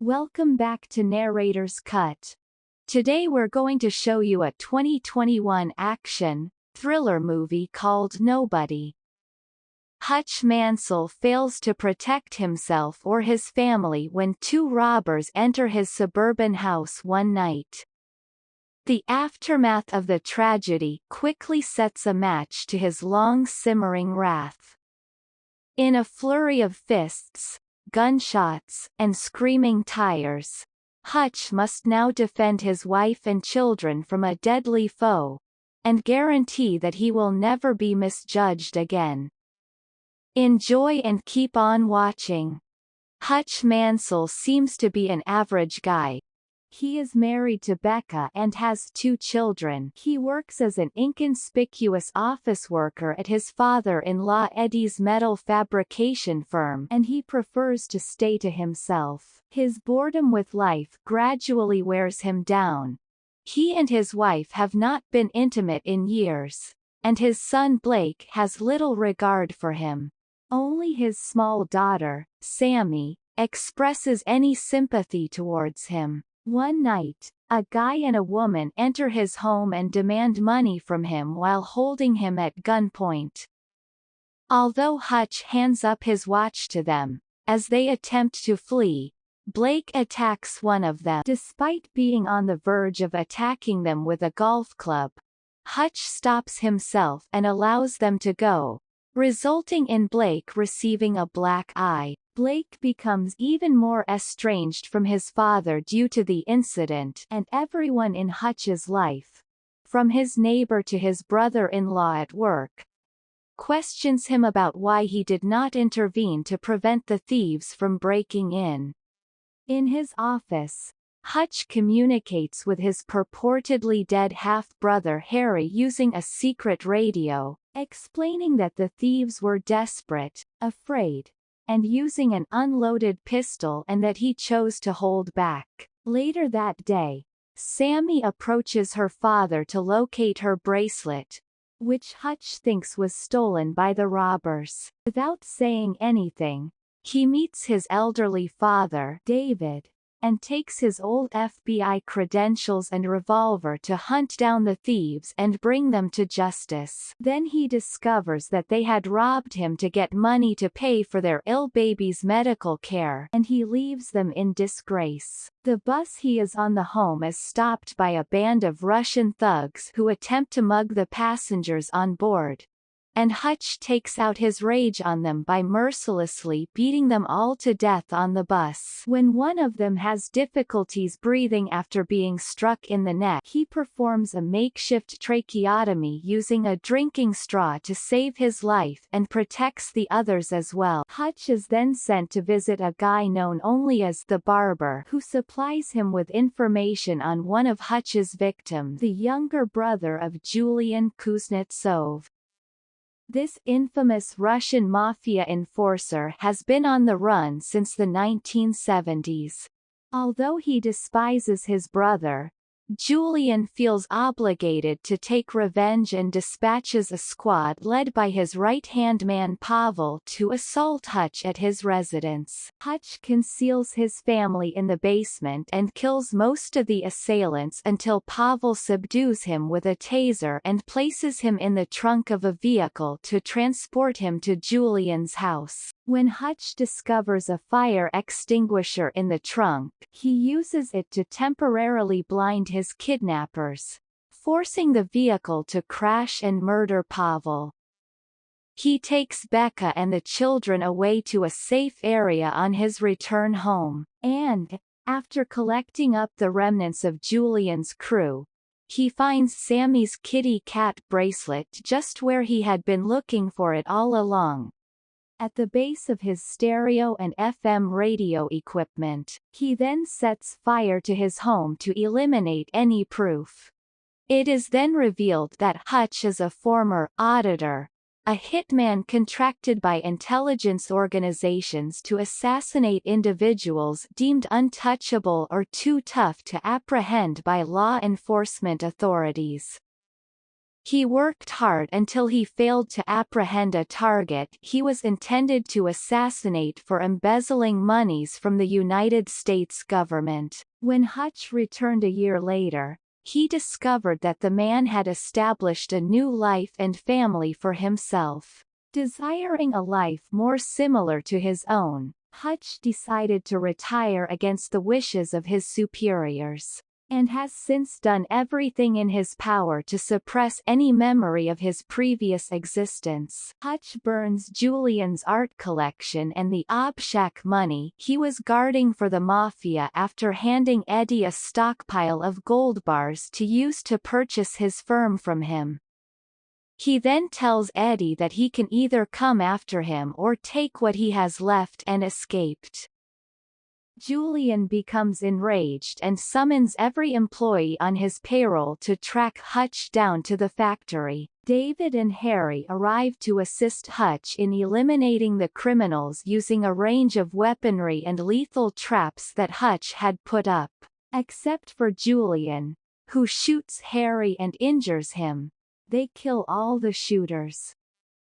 Welcome back to Narrator's Cut. Today we're going to show you a 2021 action, thriller movie called Nobody. Hutch Mansell fails to protect himself or his family when two robbers enter his suburban house one night. The aftermath of the tragedy quickly sets a match to his long-simmering wrath. In a flurry of fists, gunshots, and screaming tires, Hutch must now defend his wife and children from a deadly foe, and guarantee that he will never be misjudged again. Enjoy and keep on watching. Hutch Mansell seems to be an average guy. He is married to Becca and has two children. He works as an inconspicuous office worker at his father-in-law Eddie's metal fabrication firm, and he prefers to stay to himself. His boredom with life gradually wears him down. He and his wife have not been intimate in years, and his son Blake has little regard for him. Only his small daughter, Sammy, expresses any sympathy towards him. One night, a guy and a woman enter his home and demand money from him while holding him at gunpoint. Although Hutch hands up his watch to them, as they attempt to flee, Blake attacks one of them. Despite being on the verge of attacking them with a golf club, Hutch stops himself and allows them to go, resulting in Blake receiving a black eye. Blake becomes even more estranged from his father due to the incident, and everyone in Hutch's life, from his neighbor to his brother-in-law at work, questions him about why he did not intervene to prevent the thieves from breaking in. In his office, Hutch communicates with his purportedly dead half-brother Harry using a secret radio, explaining that the thieves were desperate, afraid, and using an unloaded pistol and that he chose to hold back. Later that day, Sammy approaches her father to locate her bracelet, which Hutch thinks was stolen by the robbers. Without saying anything, he meets his elderly father, David, and takes his old FBI credentials and revolver to hunt down the thieves and bring them to justice. Then he discovers that they had robbed him to get money to pay for their ill baby's medical care, and he leaves them in disgrace. The bus he is on the home is stopped by a band of Russian thugs who attempt to mug the passengers on board, and Hutch takes out his rage on them by mercilessly beating them all to death on the bus. When one of them has difficulties breathing after being struck in the neck, he performs a makeshift tracheotomy using a drinking straw to save his life and protects the others as well. Hutch is then sent to visit a guy known only as the Barber, who supplies him with information on one of Hutch's victims, the younger brother of Julian Kuznetsov. This infamous Russian mafia enforcer has been on the run since the 1970s. Although he despises his brother, Julian feels obligated to take revenge and dispatches a squad led by his right-hand man Pavel to assault Hutch at his residence. Hutch conceals his family in the basement and kills most of the assailants until Pavel subdues him with a taser and places him in the trunk of a vehicle to transport him to Julian's house. When Hutch discovers a fire extinguisher in the trunk, he uses it to temporarily blind his kidnappers, forcing the vehicle to crash and murder Pavel. He takes Becca and the children away to a safe area on his return home, and, after collecting up the remnants of Julian's crew, he finds Sammy's kitty cat bracelet just where he had been looking for it all along, at the base of his stereo and FM radio equipment. He then sets fire to his home to eliminate any proof. It is then revealed that Hutch is a former auditor, a hitman contracted by intelligence organizations to assassinate individuals deemed untouchable or too tough to apprehend by law enforcement authorities. He worked hard until he failed to apprehend a target he was intended to assassinate for embezzling monies from the United States government. When Hutch returned a year later, he discovered that the man had established a new life and family for himself. Desiring a life more similar to his own, Hutch decided to retire against the wishes of his superiors, and has since done everything in his power to suppress any memory of his previous existence. Hutch burns Julian's art collection and the Obshak money he was guarding for the mafia after handing Eddie a stockpile of gold bars to use to purchase his firm from him. He then tells Eddie that he can either come after him or take what he has left and escaped. Julian becomes enraged and summons every employee on his payroll to track Hutch down to the factory. David and Harry arrive to assist Hutch in eliminating the criminals using a range of weaponry and lethal traps that Hutch had put up. Except for Julian, who shoots Harry and injures him. They kill all the shooters.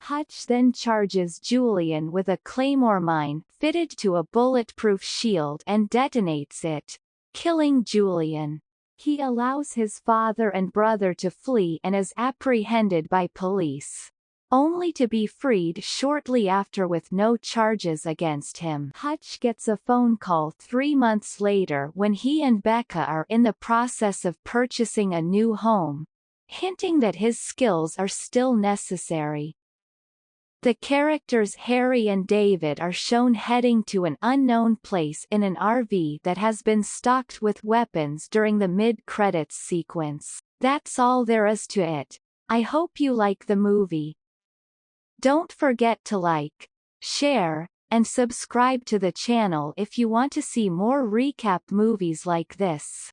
Hutch then charges Julian with a claymore mine fitted to a bulletproof shield and detonates it, killing Julian. He allows his father and brother to flee and is apprehended by police, only to be freed shortly after with no charges against him. Hutch gets a phone call 3 months later when he and Becca are in the process of purchasing a new home, hinting that his skills are still necessary. The characters Harry and David are shown heading to an unknown place in an RV that has been stocked with weapons during the mid-credits sequence. That's all there is to it. I hope you like the movie. Don't forget to like, share, and subscribe to the channel if you want to see more recap movies like this.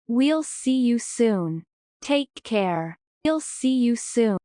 We'll see you soon. Take care. We'll see you soon.